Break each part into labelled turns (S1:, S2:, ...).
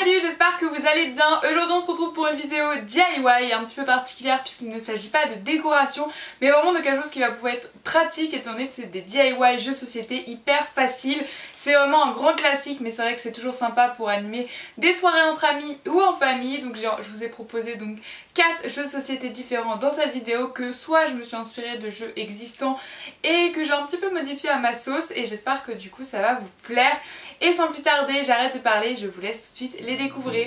S1: Salut, j'espère que vous allez bien. Aujourd'hui on se retrouve pour une vidéo DIY un petit peu particulière puisqu'il ne s'agit pas de décoration mais vraiment de quelque chose qui va pouvoir être pratique étant donné que c'est des DIY jeux de société hyper faciles. C'est vraiment un grand classique mais c'est vrai que c'est toujours sympa pour animer des soirées entre amis ou en famille. Donc je vous ai proposé donc 4 jeux de société différents dans cette vidéo que soit je me suis inspirée de jeux existants et que j'ai un petit peu modifié à ma sauce et j'espère que du coup ça va vous plaire. Et sans plus tarder, j'arrête de parler, je vous laisse tout de suite les découvrir.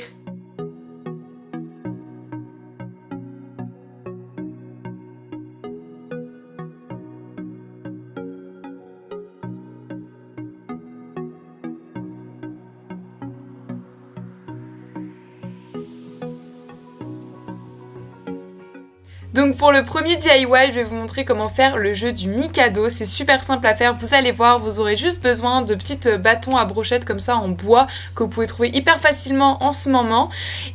S1: Donc pour le premier DIY, je vais vous montrer comment faire le jeu du Mikado. C'est super simple à faire, vous allez voir, vous aurez juste besoin de petits bâtons à brochettes comme ça en bois que vous pouvez trouver hyper facilement en ce moment.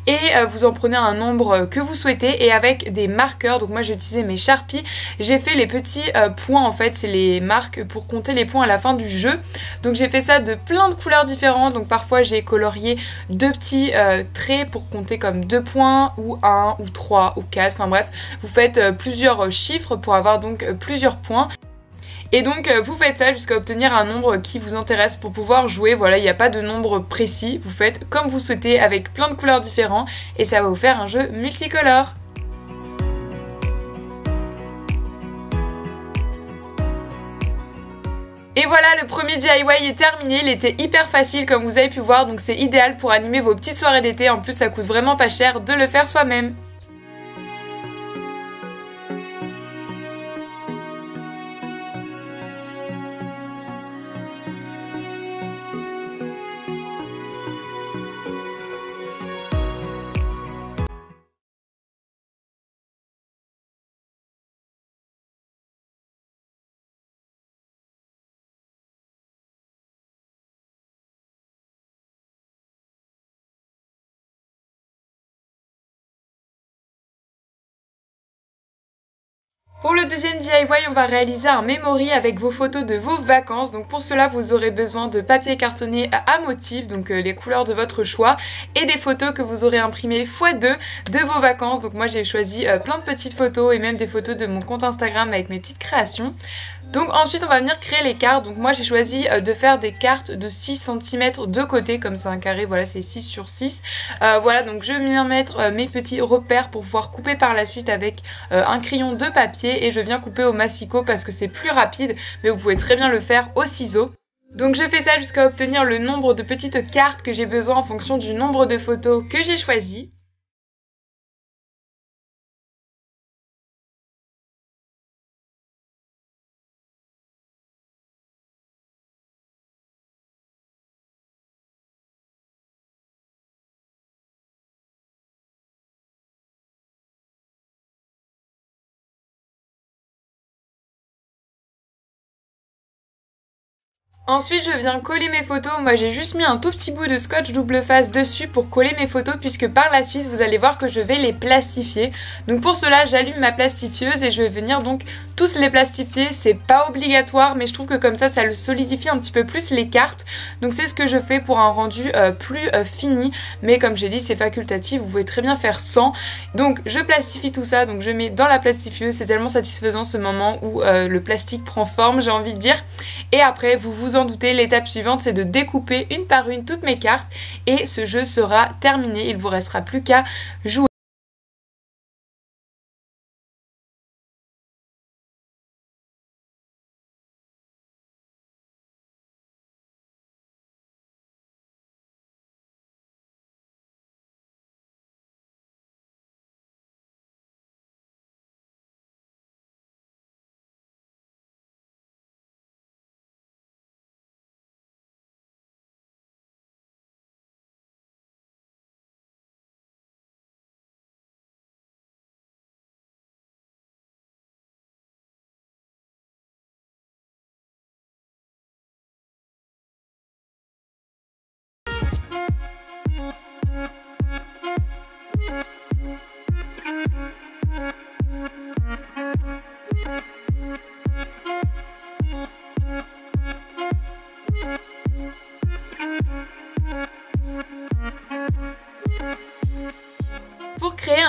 S1: Et vous en prenez un nombre que vous souhaitez et avec des marqueurs. Donc moi j'ai utilisé mes Sharpies, j'ai fait les petits points en fait, c'est les marques pour compter les points à la fin du jeu. Donc j'ai fait ça de plein de couleurs différentes. Donc parfois j'ai colorié 2 petits traits pour compter comme 2 points ou 1 ou 3 ou 4, enfin bref. Vous faites plusieurs chiffres pour avoir donc plusieurs points. Et donc vous faites ça jusqu'à obtenir un nombre qui vous intéresse pour pouvoir jouer. Voilà, il n'y a pas de nombre précis. Vous faites comme vous souhaitez avec plein de couleurs différentes et ça va vous faire un jeu multicolore. Et voilà, le premier DIY est terminé, il était hyper facile comme vous avez pu voir, donc c'est idéal pour animer vos petites soirées d'été. En plus ça coûte vraiment pas cher de le faire soi-même. Pour le deuxième DIY, on va réaliser un memory avec vos photos de vos vacances. Donc pour cela, vous aurez besoin de papier cartonné à motif, donc les couleurs de votre choix, et des photos que vous aurez imprimées x2 de vos vacances. Donc moi j'ai choisi plein de petites photos et même des photos de mon compte Instagram avec mes petites créations. Donc ensuite on va venir créer les cartes. Donc moi j'ai choisi de faire des cartes de 6 cm de côté, comme c'est un carré, voilà c'est 6 sur 6. Voilà, donc je vais venir mettre mes petits repères pour pouvoir couper par la suite avec un crayon de papier. Et je viens couper au massicot parce que c'est plus rapide, mais vous pouvez très bien le faire au ciseau. Donc je fais ça jusqu'à obtenir le nombre de petites cartes que j'ai besoin en fonction du nombre de photos que j'ai choisi. Ensuite, je viens coller mes photos. Moi, j'ai juste mis un tout petit bout de scotch double face dessus pour coller mes photos puisque par la suite, vous allez voir que je vais les plastifier. Donc pour cela, j'allume ma plastifieuse et je vais venir donc tous les plastifier. C'est pas obligatoire, mais je trouve que comme ça le solidifie un petit peu plus les cartes. Donc c'est ce que je fais pour un rendu plus fini. Mais comme j'ai dit, c'est facultatif. Vous pouvez très bien faire sans. Donc je plastifie tout ça. Donc je mets dans la plastifieuse. C'est tellement satisfaisant ce moment où le plastique prend forme, j'ai envie de dire. Et après, vous en doutez, l'étape suivante c'est de découper une par une toutes mes cartes et ce jeu sera terminé, il ne vous restera plus qu'à jouer.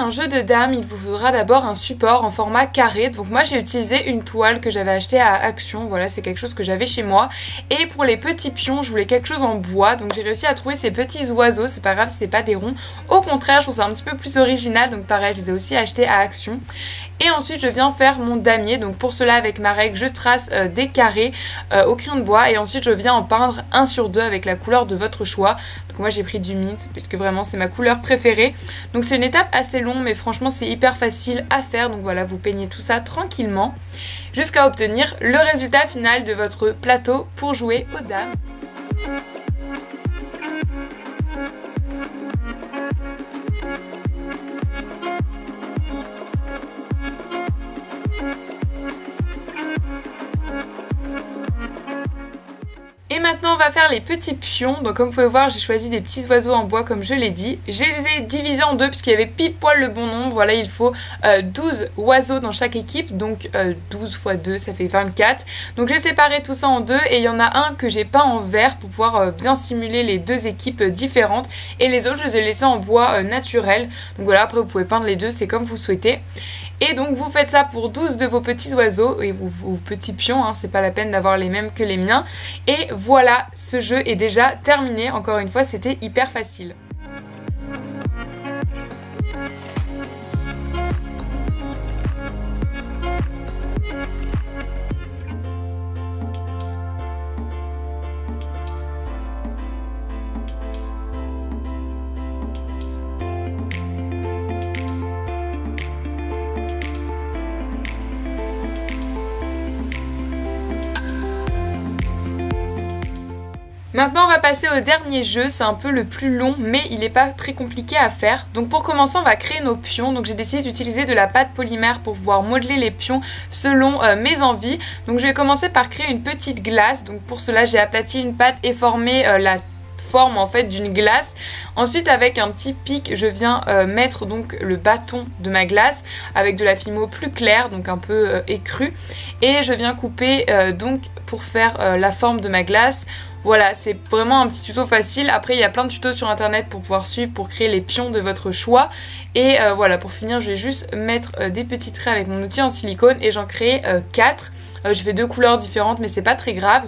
S1: un jeu de dames, il vous faudra d'abord un support en format carré. Donc moi j'ai utilisé une toile que j'avais achetée à Action, voilà c'est quelque chose que j'avais chez moi. Et pour les petits pions, je voulais quelque chose en bois, donc j'ai réussi à trouver ces petits oiseaux, c'est pas grave si c'est pas des ronds. Au contraire, je trouve ça un petit peu plus original, donc pareil, je les ai aussi achetés à Action. Et ensuite je viens faire mon damier, donc pour cela avec ma règle je trace des carrés au crayon de bois et ensuite je viens en peindre 1 sur 2 avec la couleur de votre choix. Donc moi j'ai pris du mint puisque vraiment c'est ma couleur préférée. Donc c'est une étape assez longue mais franchement c'est hyper facile à faire. Donc voilà, vous peignez tout ça tranquillement jusqu'à obtenir le résultat final de votre plateau pour jouer aux dames. Et maintenant on va faire les petits pions, donc comme vous pouvez voir j'ai choisi des petits oiseaux en bois comme je l'ai dit. Je les ai divisés en deux puisqu'il y avait pile poil le bon nombre, voilà il faut 12 oiseaux dans chaque équipe, donc 12 x 2 ça fait 24. Donc j'ai séparé tout ça en deux et il y en a un que j'ai peint en vert pour pouvoir bien simuler les deux équipes différentes et les autres je les ai laissés en bois naturel. Donc voilà, après vous pouvez peindre les deux, c'est comme vous souhaitez. Et donc vous faites ça pour 12 de vos petits oiseaux et vos petits pions, hein, c'est pas la peine d'avoir les mêmes que les miens. Et voilà, ce jeu est déjà terminé, encore une fois c'était hyper facile. Maintenant on va passer au dernier jeu, c'est un peu le plus long mais il n'est pas très compliqué à faire. Donc pour commencer on va créer nos pions, donc j'ai décidé d'utiliser de la pâte polymère pour pouvoir modeler les pions selon mes envies. Donc je vais commencer par créer une petite glace, donc pour cela j'ai aplati une pâte et formé la forme en fait d'une glace. Ensuite avec un petit pic je viens mettre donc le bâton de ma glace avec de la fimo plus claire, donc un peu écrue, et je viens couper donc pour faire la forme de ma glace. Voilà, c'est vraiment un petit tuto facile. Après, il y a plein de tutos sur internet pour pouvoir suivre, pour créer les pions de votre choix. Et voilà, pour finir, je vais juste mettre des petits traits avec mon outil en silicone et j'en crée 4. Je fais 2 couleurs différentes, mais c'est pas très grave.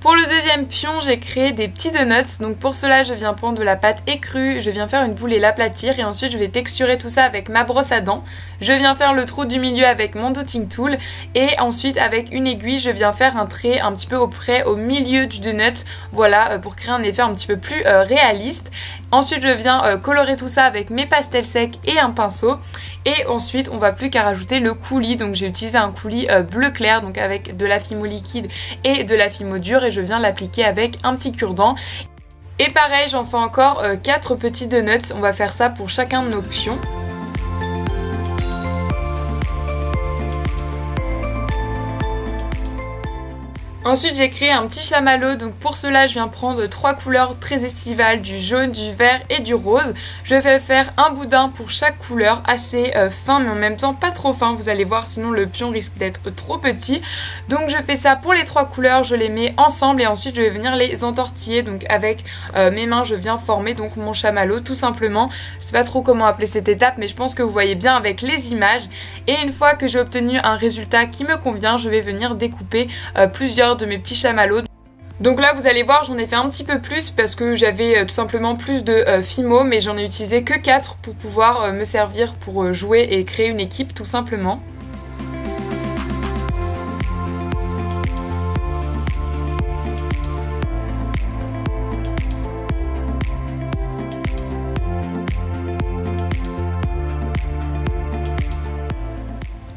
S1: Pour le deuxième pion, j'ai créé des petits donuts. Donc pour cela, je viens prendre de la pâte écrue, je viens faire une boule et l'aplatir. Et ensuite, je vais texturer tout ça avec ma brosse à dents. Je viens faire le trou du milieu avec mon dotting tool. Et ensuite, avec une aiguille, je viens faire un trait un petit peu au milieu du donut. Voilà, pour créer un effet un petit peu plus réaliste. Ensuite, je viens colorer tout ça avec mes pastels secs et un pinceau. Et ensuite, on va plus qu'à rajouter le coulis. Donc j'ai utilisé un coulis bleu clair, donc avec de la fimo liquide et de la fimo dure. Et je viens l'appliquer avec un petit cure-dent. Et pareil, j'en fais encore 4 petits donuts. On va faire ça pour chacun de nos pions. Ensuite j'ai créé un petit chamallow, donc pour cela je viens prendre 3 couleurs très estivales, du jaune, du vert et du rose. Je vais faire un boudin pour chaque couleur, assez fin mais en même temps pas trop fin, vous allez voir sinon le pion risque d'être trop petit. Donc je fais ça pour les 3 couleurs, je les mets ensemble et ensuite je vais venir les entortiller. Donc avec mes mains je viens former donc mon chamallow tout simplement. Je sais pas trop comment appeler cette étape mais je pense que vous voyez bien avec les images. Et une fois que j'ai obtenu un résultat qui me convient, je vais venir découper plusieurs de mes petits chamallows. Donc là vous allez voir j'en ai fait un petit peu plus parce que j'avais tout simplement plus de fimo, mais j'en ai utilisé que 4 pour pouvoir me servir pour jouer et créer une équipe tout simplement.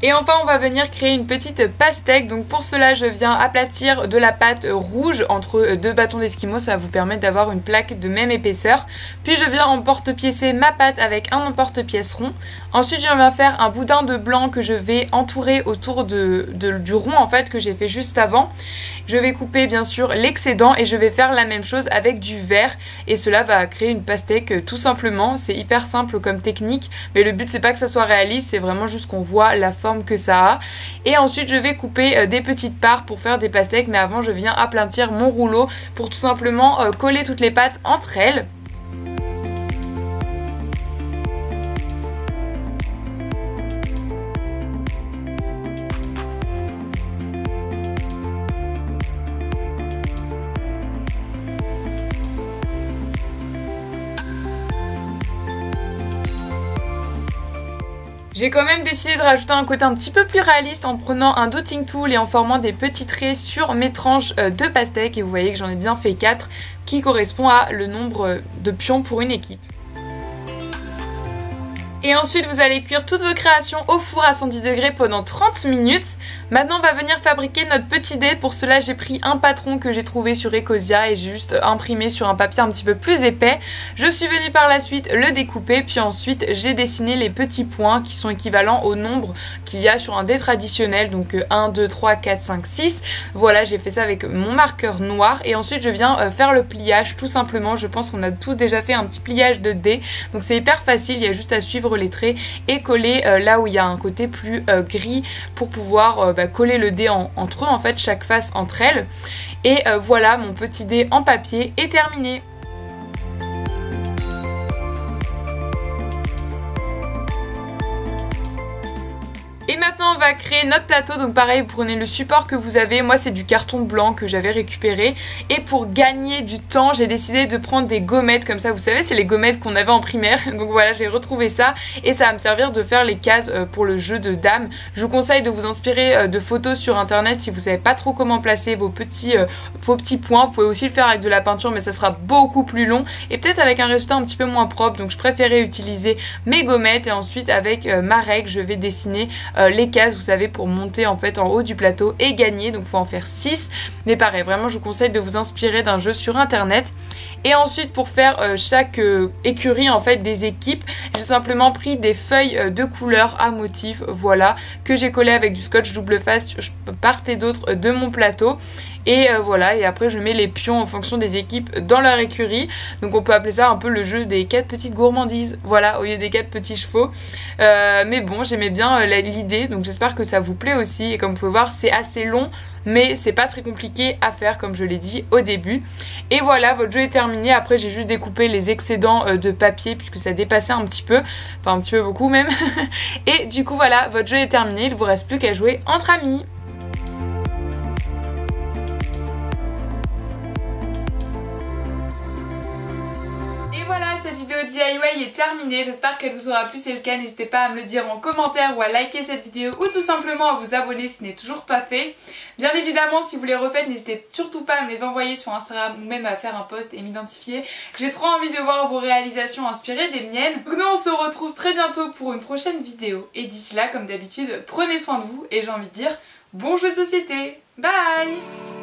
S1: Et enfin on va venir créer une petite pastèque. Donc pour cela je viens aplatir de la pâte rouge entre 2 bâtons d'esquimau, ça va vous permettre d'avoir une plaque de même épaisseur. Puis je viens emporte-piécer ma pâte avec un emporte-pièce rond. Ensuite je viens faire un boudin de blanc que je vais entourer autour du rond en fait que j'ai fait juste avant. Je vais couper bien sûr l'excédent et je vais faire la même chose avec du vert. Et cela va créer une pastèque tout simplement. C'est hyper simple comme technique, mais le but c'est pas que ça soit réaliste, c'est vraiment juste qu'on voit la forme que ça a. Et ensuite je vais couper des petites parts pour faire des pastèques, mais avant je viens aplatir mon rouleau pour tout simplement coller toutes les pâtes entre elles. J'ai quand même décidé de rajouter un côté un petit peu plus réaliste en prenant un dotting tool et en formant des petits traits sur mes tranches de pastèque. Et vous voyez que j'en ai bien fait 4 qui correspond à le nombre de pions pour une équipe. Et ensuite vous allez cuire toutes vos créations au four à 110 degrés pendant 30 minutes. Maintenant on va venir fabriquer notre petit dé. Pour cela j'ai pris un patron que j'ai trouvé sur Ecosia et j'ai juste imprimé sur un papier un petit peu plus épais. Je suis venue par la suite le découper, puis ensuite j'ai dessiné les petits points qui sont équivalents au nombre qu'il y a sur un dé traditionnel. Donc 1, 2, 3, 4, 5, 6. Voilà, j'ai fait ça avec mon marqueur noir et ensuite je viens faire le pliage tout simplement. Je pense qu'on a tous déjà fait un petit pliage de dé. Donc c'est hyper facile, il y a juste à suivre les traits et coller là où il y a un côté plus gris pour pouvoir coller le dé entre eux, en fait chaque face entre elles. Et voilà, mon petit dé en papier est terminé. Et maintenant on va créer notre plateau, donc pareil vous prenez le support que vous avez, moi c'est du carton blanc que j'avais récupéré et pour gagner du temps j'ai décidé de prendre des gommettes comme ça, vous savez c'est les gommettes qu'on avait en primaire, donc voilà j'ai retrouvé ça et ça va me servir de faire les cases pour le jeu de dames. Je vous conseille de vous inspirer de photos sur internet si vous savez pas trop comment placer vos petits points, vous pouvez aussi le faire avec de la peinture mais ça sera beaucoup plus long et peut-être avec un résultat un petit peu moins propre, donc je préférais utiliser mes gommettes et ensuite avec ma règle je vais dessiner les cases vous savez pour monter en fait en haut du plateau et gagner, donc il faut en faire 6 mais pareil vraiment je vous conseille de vous inspirer d'un jeu sur internet. Et ensuite pour faire chaque écurie en fait des équipes j'ai simplement pris des feuilles de couleur à motif, voilà, que j'ai collé avec du scotch double face part et d'autre de mon plateau. Et voilà, et après je mets les pions en fonction des équipes dans leur écurie. Donc on peut appeler ça un peu le jeu des 4 petites gourmandises, voilà, au lieu des 4 petits chevaux. Mais bon, j'aimais bien l'idée, donc j'espère que ça vous plaît aussi. Et comme vous pouvez voir, c'est assez long, mais c'est pas très compliqué à faire comme je l'ai dit au début. Et voilà, votre jeu est terminé. Après j'ai juste découpé les excédents de papier puisque ça dépassait un petit peu, enfin un petit peu beaucoup même. Et du coup voilà, votre jeu est terminé, il vous reste plus qu'à jouer entre amis. Voilà, cette vidéo DIY est terminée, j'espère qu'elle vous aura plu, si c'est le cas n'hésitez pas à me le dire en commentaire ou à liker cette vidéo ou tout simplement à vous abonner si ce n'est toujours pas fait. Bien évidemment si vous les refaites n'hésitez surtout pas à me les envoyer sur Instagram ou même à faire un post et m'identifier. J'ai trop envie de voir vos réalisations inspirées des miennes. Donc nous on se retrouve très bientôt pour une prochaine vidéo et d'ici là comme d'habitude prenez soin de vous et j'ai envie de dire bon jeu de société, bye.